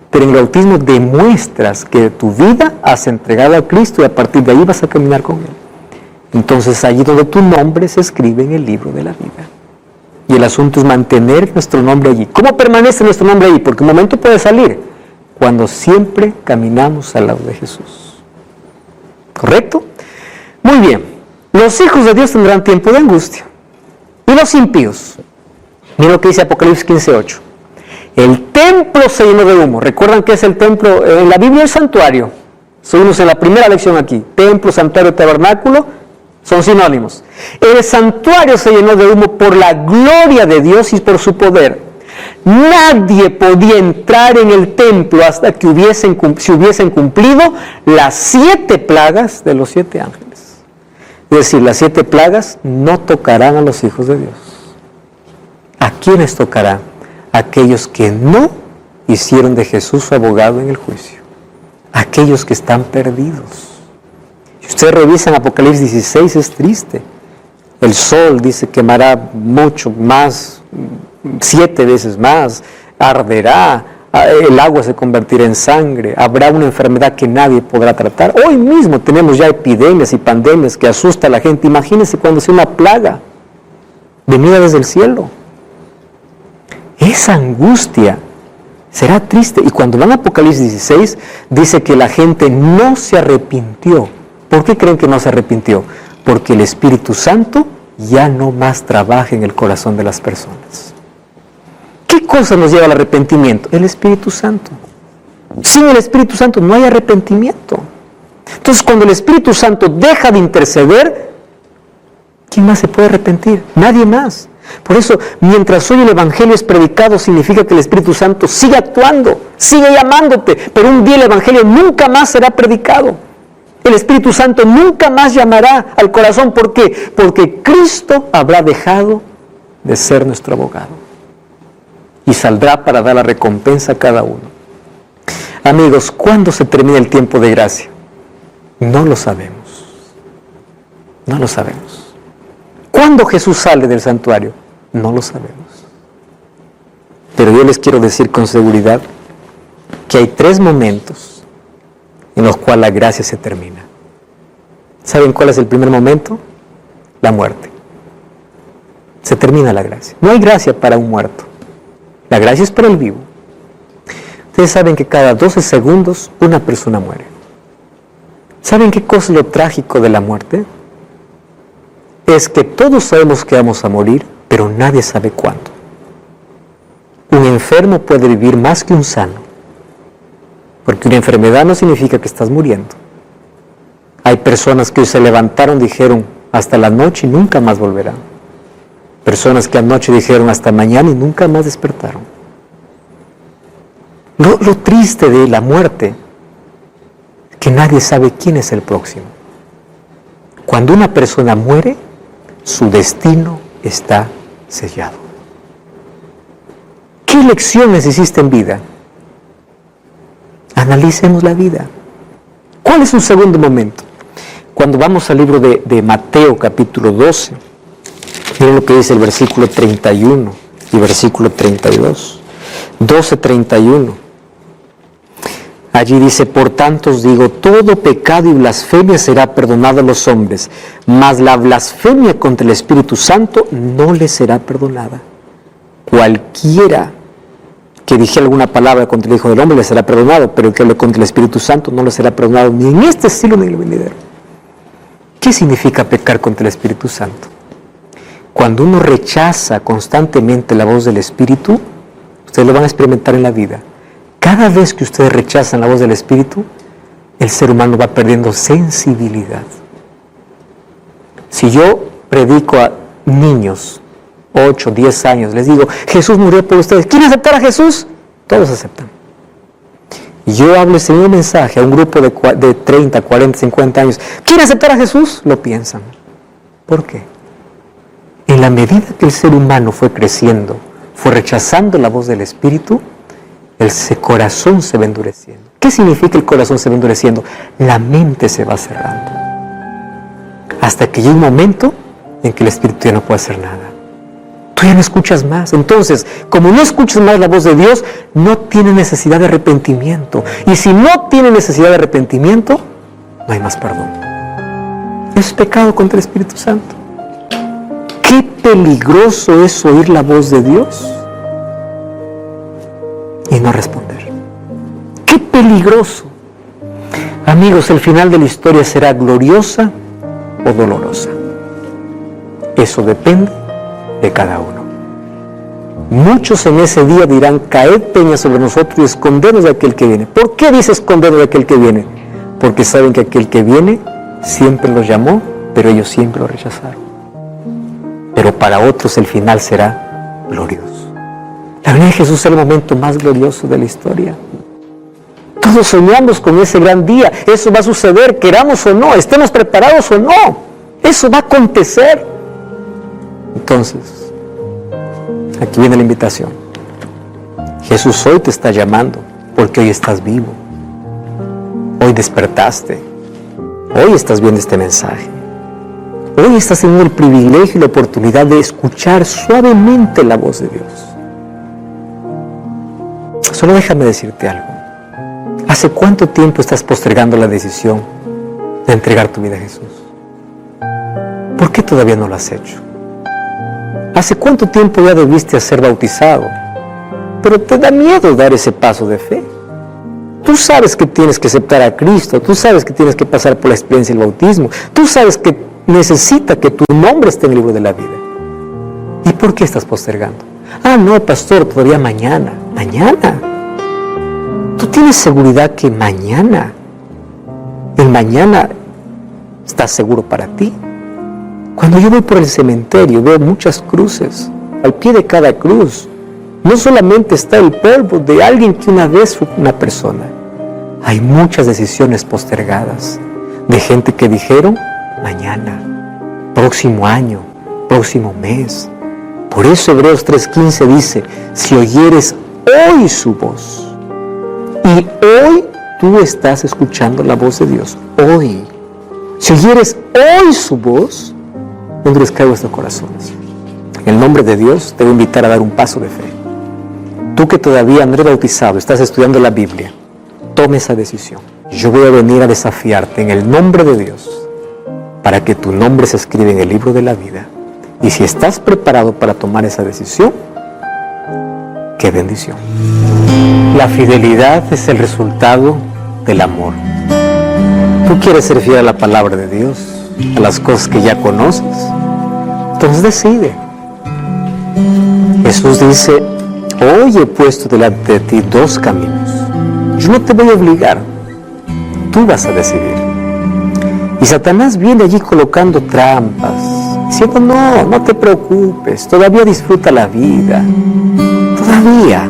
pero en el bautismo demuestras que tu vida has entregado a Cristo y a partir de ahí vas a caminar con Él. Entonces allí donde tu nombre se escribe en el libro de la vida. Y el asunto es mantener nuestro nombre allí. ¿Cómo permanece nuestro nombre allí? Porque un momento puede salir, cuando siempre caminamos al lado de Jesús. ¿Correcto? Muy bien. Los hijos de Dios tendrán tiempo de angustia. Y los impíos. Miren lo que dice Apocalipsis 15:8. El templo se llenó de humo. ¿Recuerdan qué es el templo? En la Biblia el santuario. Subimos en la primera lección aquí. Templo, santuario, tabernáculo son sinónimos. El santuario se llenó de humo por la gloria de Dios y por su poder. Nadie podía entrar en el templo hasta que se hubiesen cumplido las 7 plagas de los 7 ángeles. Es decir, las 7 plagas no tocarán a los hijos de Dios. ¿A quiénes tocarán? Aquellos que no hicieron de Jesús su abogado en el juicio. Aquellos que están perdidos. Si ustedes revisan Apocalipsis 16, es triste. El sol dice quemará mucho más, 7 veces más, arderá, el agua se convertirá en sangre, habrá una enfermedad que nadie podrá tratar. Hoy mismo tenemos ya epidemias y pandemias que asustan a la gente. Imagínense cuando sea una plaga venida desde el cielo. Esa angustia será triste. Y cuando van a Apocalipsis 16, dice que la gente no se arrepintió. ¿Por qué creen que no se arrepintió? Porque el Espíritu Santo ya no más trabaja en el corazón de las personas. ¿Qué cosa nos lleva al arrepentimiento? El Espíritu Santo. Sin el Espíritu Santo no hay arrepentimiento. Entonces, cuando el Espíritu Santo deja de interceder, ¿quién más se puede arrepentir? Nadie más. Por eso, mientras hoy el Evangelio es predicado, significa que el Espíritu Santo sigue actuando, sigue llamándote, pero un día el Evangelio nunca más será predicado. El Espíritu Santo nunca más llamará al corazón. ¿Por qué? Porque Cristo habrá dejado de ser nuestro abogado y saldrá para dar la recompensa a cada uno. Amigos, ¿cuándo se termina el tiempo de gracia? No lo sabemos. No lo sabemos. ¿Cuándo Jesús sale del santuario? No lo sabemos. Pero yo les quiero decir con seguridad que hay 3 momentos en los cuales la gracia se termina. ¿Saben cuál es el primer momento? La muerte. Se termina la gracia. No hay gracia para un muerto. La gracia es para el vivo. Ustedes saben que cada 12 segundos una persona muere. ¿Saben qué cosa es lo trágico de la muerte? Es que todos sabemos que vamos a morir, pero nadie sabe cuándo. Un enfermo puede vivir más que un sano, porque una enfermedad no significa que estás muriendo. Hay personas que hoy se levantaron, dijeron hasta la noche y nunca más volverán. Personas que anoche dijeron hasta mañana y nunca más despertaron. Lo triste de la muerte es que nadie sabe quién es el próximo. Cuando una persona muere, su destino está sellado. ¿Qué lecciones hiciste en vida? Analicemos la vida. ¿Cuál es un segundo momento? Cuando vamos al libro de Mateo, capítulo 12, miren lo que dice el versículo 31 y versículo 32. 12:31. Allí dice, por tanto os digo, todo pecado y blasfemia será perdonado a los hombres, mas la blasfemia contra el Espíritu Santo no le será perdonada. Cualquiera que dije alguna palabra contra el Hijo del Hombre le será perdonado, pero el que hable contra el Espíritu Santo no le será perdonado ni en este siglo ni en el venidero. ¿Qué significa pecar contra el Espíritu Santo? Cuando uno rechaza constantemente la voz del Espíritu, ustedes lo van a experimentar en la vida. Cada vez que ustedes rechazan la voz del Espíritu, el ser humano va perdiendo sensibilidad. Si yo predico a niños, 8, 10 años, les digo, Jesús murió por ustedes, ¿quieren aceptar a Jesús? Todos aceptan. Y yo hablo ese mismo mensaje a un grupo de 30, 40, 50 años, ¿quieren aceptar a Jesús? Lo piensan. ¿Por qué? En la medida que el ser humano fue creciendo, fue rechazando la voz del Espíritu, ese corazón se va endureciendo. ¿Qué significa el corazón se va endureciendo? La mente se va cerrando. Hasta que llega un momento en que el Espíritu ya no puede hacer nada. Tú ya no escuchas más. Entonces, como no escuchas más la voz de Dios, no tiene necesidad de arrepentimiento. Y si no tiene necesidad de arrepentimiento, no hay más perdón. Es pecado contra el Espíritu Santo. Qué peligroso es oír la voz de Dios y no responder. ¡Qué peligroso! Amigos, el final de la historia será gloriosa o dolorosa. Eso depende de cada uno. Muchos en ese día dirán, caed peña sobre nosotros y escondenos de aquel que viene. ¿Por qué dice escondenos de aquel que viene? Porque saben que aquel que viene siempre los llamó, pero ellos siempre lo rechazaron. Pero para otros el final será glorioso. La venida de Jesús es el momento más glorioso de la historia. Todos soñamos con ese gran día. Eso va a suceder, queramos o no, estemos preparados o no. Eso va a acontecer. Entonces, aquí viene la invitación. Jesús hoy te está llamando porque hoy estás vivo. Hoy despertaste. Hoy estás viendo este mensaje. Hoy estás teniendo el privilegio y la oportunidad de escuchar suavemente la voz de Dios. Solo déjame decirte algo. ¿Hace cuánto tiempo estás postergando la decisión de entregar tu vida a Jesús? ¿Por qué todavía no lo has hecho? ¿Hace cuánto tiempo ya debiste ser bautizado? Pero te da miedo dar ese paso de fe. Tú sabes que tienes que aceptar a Cristo, tú sabes que tienes que pasar por la experiencia del bautismo, tú sabes que necesita que tu nombre esté en el libro de la vida. ¿Y por qué estás postergando? Ah, no, pastor, todavía mañana. Mañana. ¿Tú tienes seguridad que mañana, el mañana, está seguro para ti? Cuando yo voy por el cementerio, veo muchas cruces. Al pie de cada cruz, no solamente está el polvo de alguien que una vez fue una persona. Hay muchas decisiones postergadas de gente que dijeron mañana, próximo año, próximo mes. Por eso Hebreos 3:15 dice, si oyeres hoy su voz, y hoy tú estás escuchando la voz de Dios, hoy. Si oyeres hoy su voz, no endurezcáis vuestros corazones. En el nombre de Dios te voy a invitar a dar un paso de fe. Tú que todavía no eres bautizado, estás estudiando la Biblia, tome esa decisión. Yo voy a venir a desafiarte en el nombre de Dios para que tu nombre se escriba en el libro de la vida. Y si estás preparado para tomar esa decisión, ¡qué bendición! La fidelidad es el resultado del amor. ¿Tú quieres ser fiel a la palabra de Dios, a las cosas que ya conoces? Entonces decide. Jesús dice, hoy he puesto delante de ti dos caminos. Yo no te voy a obligar, tú vas a decidir. Y Satanás viene allí colocando trampas, diciendo, no te preocupes, todavía disfruta la vida, todavía,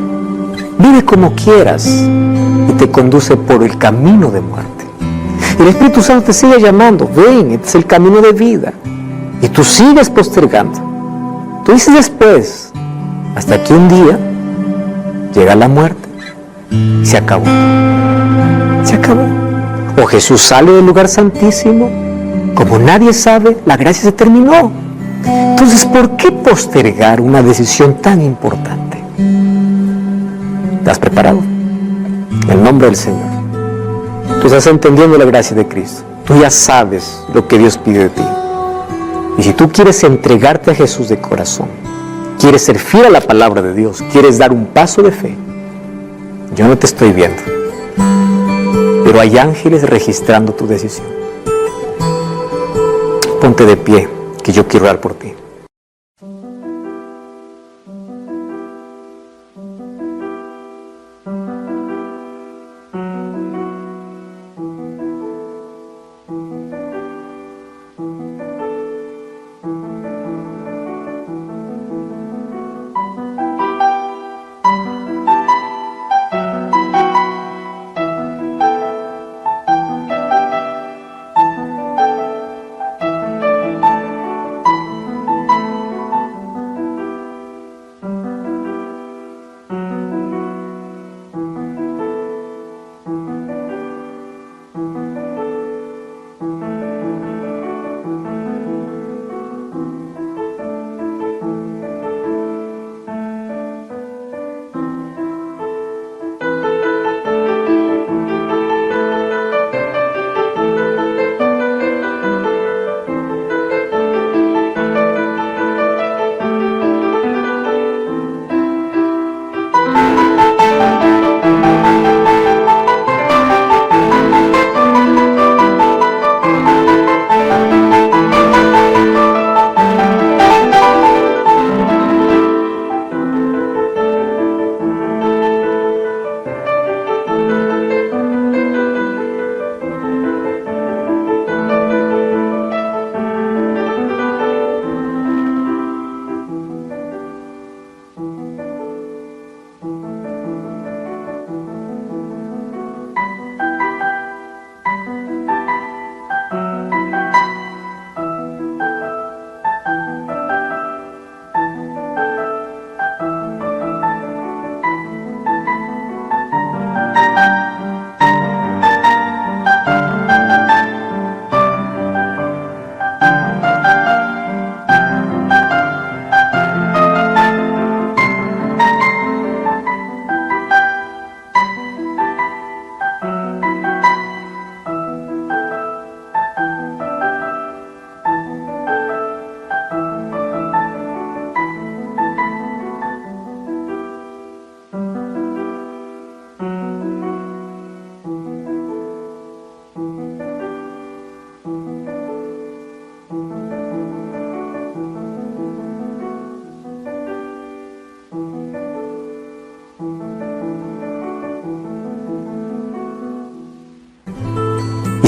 vive como quieras, y te conduce por el camino de muerte. Y el Espíritu Santo te sigue llamando, ven, este es el camino de vida, y tú sigues postergando. Tú dices después, hasta que un día llega la muerte, y se acabó. Se acabó. O Jesús sale del lugar santísimo, como nadie sabe, la gracia se terminó. Entonces, ¿por qué postergar una decisión tan importante? ¿Estás preparado? En el nombre del Señor, Tú estás entendiendo la gracia de Cristo. Tú ya sabes lo que Dios pide de ti. Y si tú quieres entregarte a Jesús de corazón, quieres ser fiel a la palabra de Dios, quieres dar un paso de fe, yo no te estoy viendo, pero hay ángeles registrando tu decisión. Ponte de pie, que yo quiero orar por ti.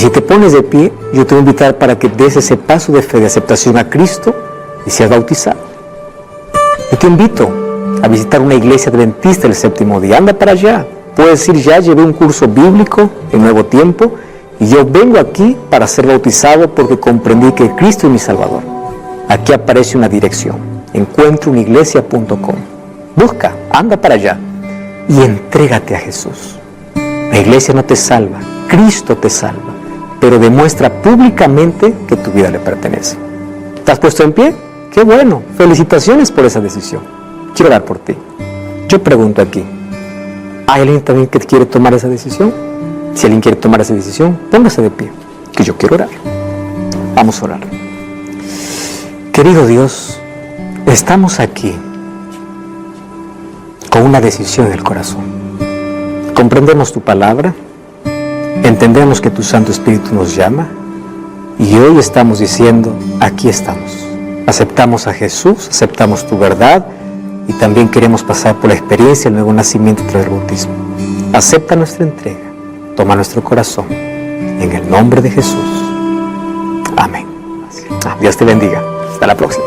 Si te pones de pie, yo te voy a invitar para que des ese paso de fe, de aceptación a Cristo y seas bautizado. Yo te invito a visitar una iglesia adventista del séptimo día. Anda para allá. Puedes decir, ya llevé un curso bíblico en Nuevo Tiempo y yo vengo aquí para ser bautizado porque comprendí que Cristo es mi Salvador. Aquí aparece una dirección, encuentrouniglesia.com. Busca, anda para allá y entrégate a Jesús. La iglesia no te salva, Cristo te salva, pero demuestra públicamente que tu vida le pertenece. ¿Estás puesto en pie? ¡Qué bueno! Felicitaciones por esa decisión. Quiero orar por ti. Yo pregunto aquí, ¿hay alguien también que quiere tomar esa decisión? Si alguien quiere tomar esa decisión, póngase de pie, que yo quiero orar. Vamos a orar. Querido Dios, estamos aquí con una decisión en el corazón. Comprendemos tu palabra, entendemos que tu Santo Espíritu nos llama y hoy estamos diciendo, aquí estamos. Aceptamos a Jesús, aceptamos tu verdad y también queremos pasar por la experiencia del nuevo nacimiento tras el bautismo. Acepta nuestra entrega, toma nuestro corazón, en el nombre de Jesús. Amén. Dios te bendiga. Hasta la próxima.